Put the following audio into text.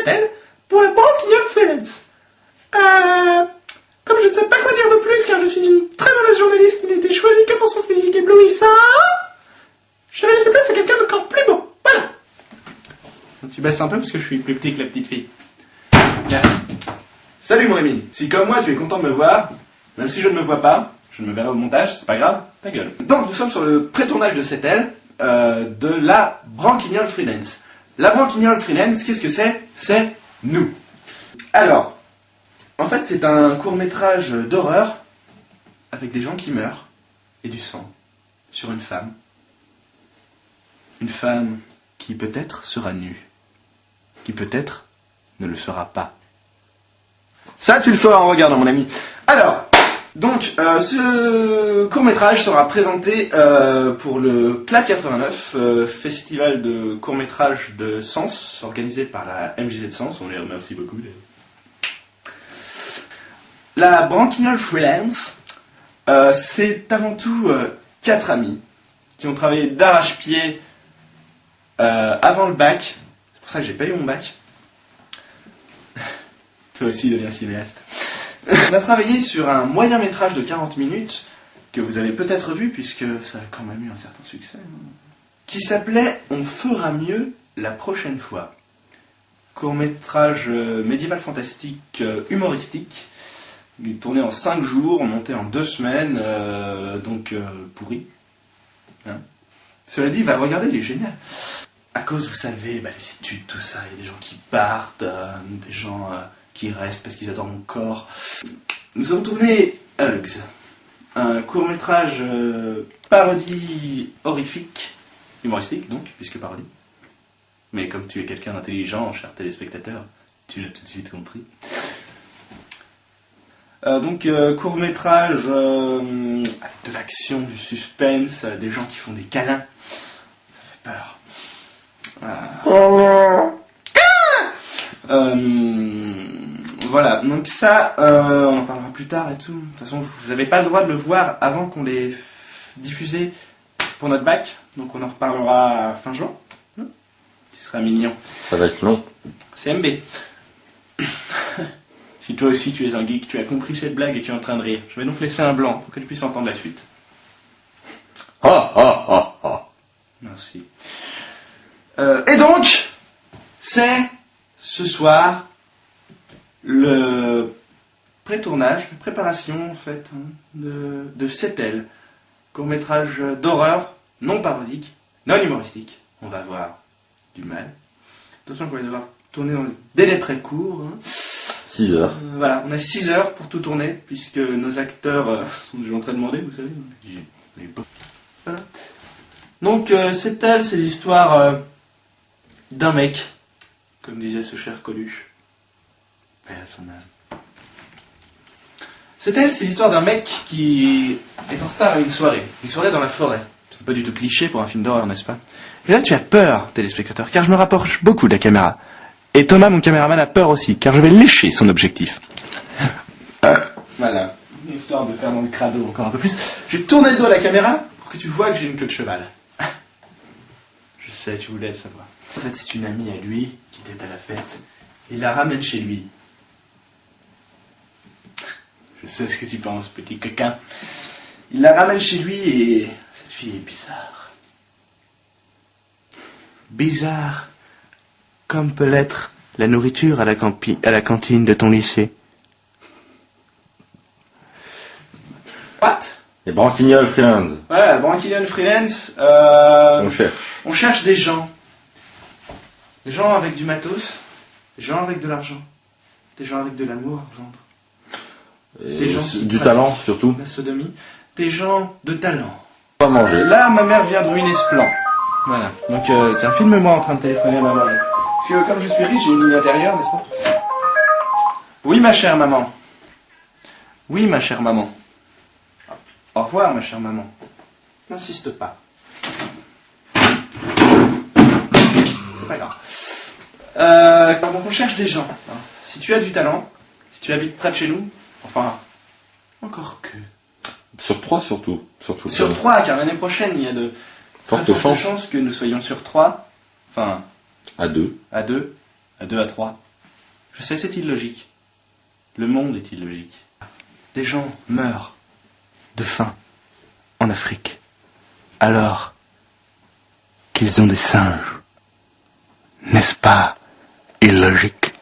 Settel pour la Branquignol Freelance. Comme je ne sais pas quoi dire de plus car je suis une très mauvaise journaliste qui n'a été choisie que pour son physique éblouissant, je vais laisser place à quelqu'un d'encore plus beau. Voilà. Tu baisses un peu parce que je suis plus petit que la petite fille. Merci. Salut mon ami. Si comme moi tu es content de me voir, même si je ne me vois pas, je ne me verrai au montage, c'est pas grave, ta gueule. Donc nous sommes sur le pré-tournage de Settel de la Branquignol Freelance. La Branquignol Freelance, qu'est-ce que c'est? C'est nous. Alors, en fait c'est un court-métrage d'horreur avec des gens qui meurent et du sang sur une femme. Une femme qui peut-être sera nue, qui peut-être ne le sera pas. Ça tu le sauras en regardant mon ami. Alors, donc ce court-métrage sera présenté pour le CLAP 89, festival de court-métrage de Sens, organisé par la MJC de Sens, on les remercie beaucoup. La Branquignol Freelance, c'est avant tout 4 amis qui ont travaillé d'arrache-pied avant le bac. C'est pour ça que j'ai pas eu mon bac. Toi aussi deviens cinéaste. On a travaillé sur un moyen métrage de 40 minutes, que vous avez peut-être vu puisque ça a quand même eu un certain succès, qui s'appelait « On fera mieux la prochaine fois ». Court métrage médiéval fantastique humoristique, tourné en 5 jours, monté en 2 semaines, donc pourri. Hein. Cela dit, va le regarder, il est génial. À cause, vous savez, les études, tout ça, il y a des gens qui partent, des gens qui restent parce qu'ils adorent mon corps. Nous avons tourné Hugs, un court-métrage parodie horrifique, humoristique donc, puisque parodie. Mais comme tu es quelqu'un d'intelligent, cher téléspectateur, tu l'as tout de suite compris. Donc court-métrage avec de l'action, du suspense, des gens qui font des câlins. Ça fait peur. Voilà, donc ça, on en parlera plus tard et tout. De toute façon, vous n'avez pas le droit de le voir avant qu'on l'ait diffusé pour notre bac. Donc on en reparlera fin juin. Tu seras mignon. Ça va être long. CMB. Si toi aussi tu es un geek, tu as compris cette blague et tu es en train de rire. Je vais donc laisser un blanc pour que tu puisses entendre la suite. Merci. Et donc, c'est ce soir le pré-tournage, la préparation en fait de Settel, court-métrage d'horreur non parodique, non humoristique. On va avoir du mal. Attention qu'on va devoir tourner dans des délais très courts. 6 heures. Voilà, on a 6 heures pour tout tourner, puisque nos acteurs sont déjà en train de demander, vous savez. Voilà. Donc, Settel, c'est l'histoire d'un mec, comme disait ce cher Coluche. Settel, c'est l'histoire d'un mec qui est en retard à une soirée dans la forêt. C'est pas du tout cliché pour un film d'horreur, n'est-ce pas? Et là, tu as peur, téléspectateur, car je me rapproche beaucoup de la caméra. Et Thomas, mon caméraman, a peur aussi, car je vais lécher son objectif. Voilà, une histoire de faire dans le crado encore un peu plus. Je vais tourner le dos à la caméra pour que tu vois que j'ai une queue de cheval. Je sais, tu voulais le savoir. En fait, c'est une amie à lui qui était à la fête. Il la ramène chez lui. Je sais ce que tu penses, petit coquin. Il la ramène chez lui et cette fille est bizarre. Bizarre. Comme peut l'être la nourriture à la cantine de ton lycée. What? Les Branquignol Freelance. Ouais, Branquignol Freelance. On cherche des gens. Des gens avec du matos. Des gens avec de l'argent. Des gens avec de l'amour à vendre. Des gens du talent surtout. La sodomie. Des gens de talent. Pas manger. Là, ma mère vient de ruiner ce plan. Voilà. Donc, tiens, filme-moi en train de téléphoner à ma maman. Parce que comme je suis riche, j'ai une ligne intérieure, n'est-ce pas? Oui, ma chère maman. Oui, ma chère maman. Au revoir, ma chère maman. N'insiste pas. C'est pas grave. Donc on cherche des gens. Si tu as du talent, si tu habites près de chez nous, enfin, encore que. Sur 3 surtout. Sur 3, car l'année prochaine, il y a de fortes chances que nous soyons sur 3. Enfin... À 2. À 2, à 3. Je sais, c'est illogique. Le monde est illogique. Des gens meurent de faim en Afrique, alors qu'ils ont des singes. N'est-ce pas illogique?